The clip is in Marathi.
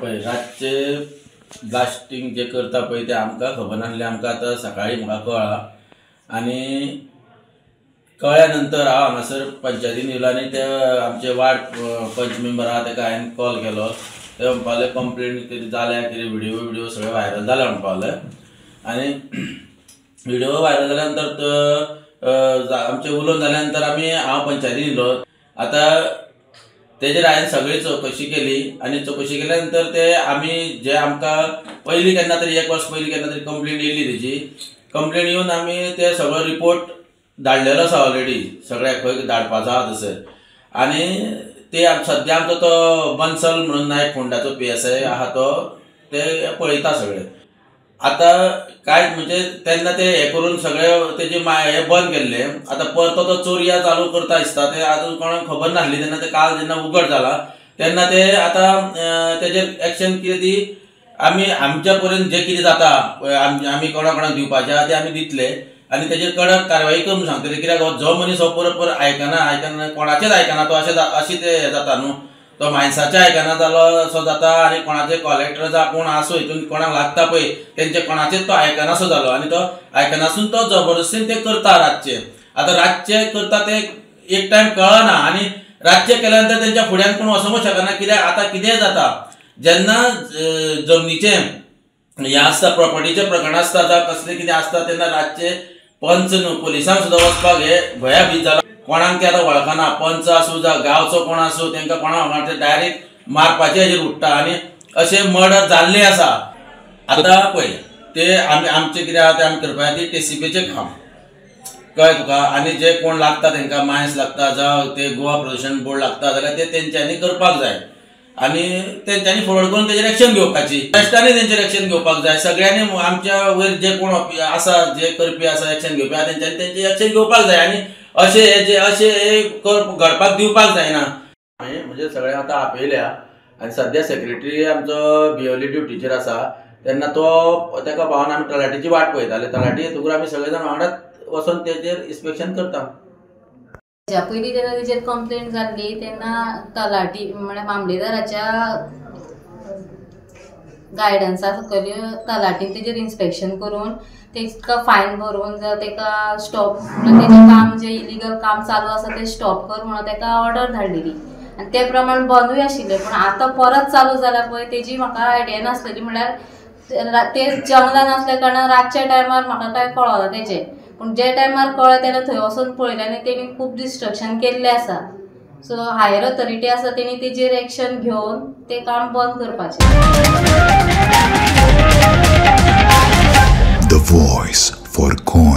पळय रातचे ब्लास्टिंग जे करता पळय ते आमकां खबर नासलें। आमकां आतां सकाळीं म्हाका कळ्ळां आनी कळ्ळ्या नंतर हांव हांगासर पंचायतीन येयलो आनी ते आमचे वार्ड पंच मेंबर आहा ताका हांवें कॉल केलो। ते म्हणपाले कंप्लेन कितें जाल्या कितें व्हिडिओ सगळे व्हायरल जाल्या म्हणपाले आनी व्हिडिओ व्हायरल जाल्या नंतर आमचे उलोवन जाल्या नंतर हांव पंचायतीन येयलो। आतां तेजेर हांवें सगळी चवकशी केली आनी चवकशी केल्या नंतर ते आमी जे आमकां पयलीं केन्ना तरी 1 वर्स पयलीं केन्ना तरी कंप्लेन येयली तेजी कंप्लेन येवन आमी ते सगळो रिपोर्ट धाडलेलो आसा ऑलरेडी सगळ्याक खंय धाडपाचो आहा थंयसर। आनी ते सद्या आमचो तो बन्सल म्हणून नायक फोंडाचो PSI आहा तो ते पळयता सगळे। आतां काय म्हणजे तेन्ना ते हे करून सगळे तेजे हे बंद केल्ले। आतां परत तो चोरया चालू करता दिसता। ते आजून कोणाक खबर नासली तेन्ना ते काल जेन्ना उगड जाला तेन्ना ते आतां तेजेर एक्शन कितें ती आमी आमच्या पर्यंत जे कितें जाता आमी कोणाक दिवपाचें ते आमी दितले आनी तेजेर कडक कारवाई करून सांगतले। कित्याक जो मनीस हो परत आयकना कोणाचेच आयकना तो अशें ते हे जाता न्हू। तो माणसाचे आयकना जालो असो जाता आनी कोणाचे कलेक्टर जा कोण आसूं हितून कोणाक लागता पळय तेंचे कोणाचेच तो आयकनासो जालो आनी तो आयकनासून तो जबरदस्तीन ते करता रातचे। आतां रातचे करता ते एक टायम कळना आनी रातचे केल्या नंतर तेंच्या फुड्यान कोण वचूंक शकना। कित्याक आतां कितें जाता जेन्ना जमनीचें हें आसता प्रॉपर्टीचें प्रकरण आसता जावं कसलें कितें आसता तेन्ना रातचे पंच न्हू पुलिसांक सुद्दां वचपाक हे भयाभीत जाला। कोणाक ते आतां वळखना पंच आसूं जावं गांवचो कोण आसूं तेंकां कोणाक डायरेक्ट मारपाचे हेजेर उठ्ठा आनी अशे मर्डर जाल्ले आसा। आतां पळय ते आमचे कितें आहा ते आमी करपा ती TCPचें काम कळ्ळें तुका। आनी जे कोण लागता तांकां मायन्स लागता जावं ते गोवा प्रदूशण बोर्ड लागता जाल्यार ते तेंच्यांनी करपाक जाय आनी तेंच्यांनी फॉरवर्ड करून तेजेर एक्शन घेवपाची। बेश्टांनी तेंचेर एक्शन घेवपाक जाय। सगळ्यांनी आमच्या वयर जे कोण आसा जे करपी आसा एक्शन घेवपी आहा तेंच्यांनी तेंचेर एक्शन घेवपाक जाय आनी अशें घडपाक दिवपाक जायना। म्हणजे सगळे आतां आपयल्या आनी सद्या सेक्रेटरी आमचो भियोली ड्युटीचेर आसा तेन्ना तो तेका पावोन आमी तलाटीची वाट पळयताले। तलाटी येतकूर आमी सगळे जाण वांगडाच वचोन तेजेर इन्स्पेक्शन करता। हेच्या पयलीं जेन्ना तेजेर कंप्लेन जाल्ली तेन्ना तलाटी म्हळ्यार मामलेदाराच्या गायडन्सा सकयल तलाटीन तेजेर इन्स्पेक्शन करून तेका फायन भरून जावं तेका स्टॉप तेजें काम जें इलिगल काम चालू आसा तें स्टॉप कर म्हणून तेका ऑर्डर धाडलेली आनी ते प्रमाण बंदूय आशिल्लें। पूण आतां परत चालू जाल्या पळय तेजी म्हाका आयडिया नासलेली। म्हळ्यार ते जंगलान आसल्या कारणान रातच्या टायमार म्हाका कांय कळना तेजें। पूण जे टायमार कळ्ळें तेन्ना थंय वचून पळयलें आनी तेणी खूब डिस्ट्रक्शन केल्लें आसा। सो हायर ऑथॉरिटी आसा तेणी तेजेर एक्शन घेवन तें काम बंद करपाचें। The voice for Con.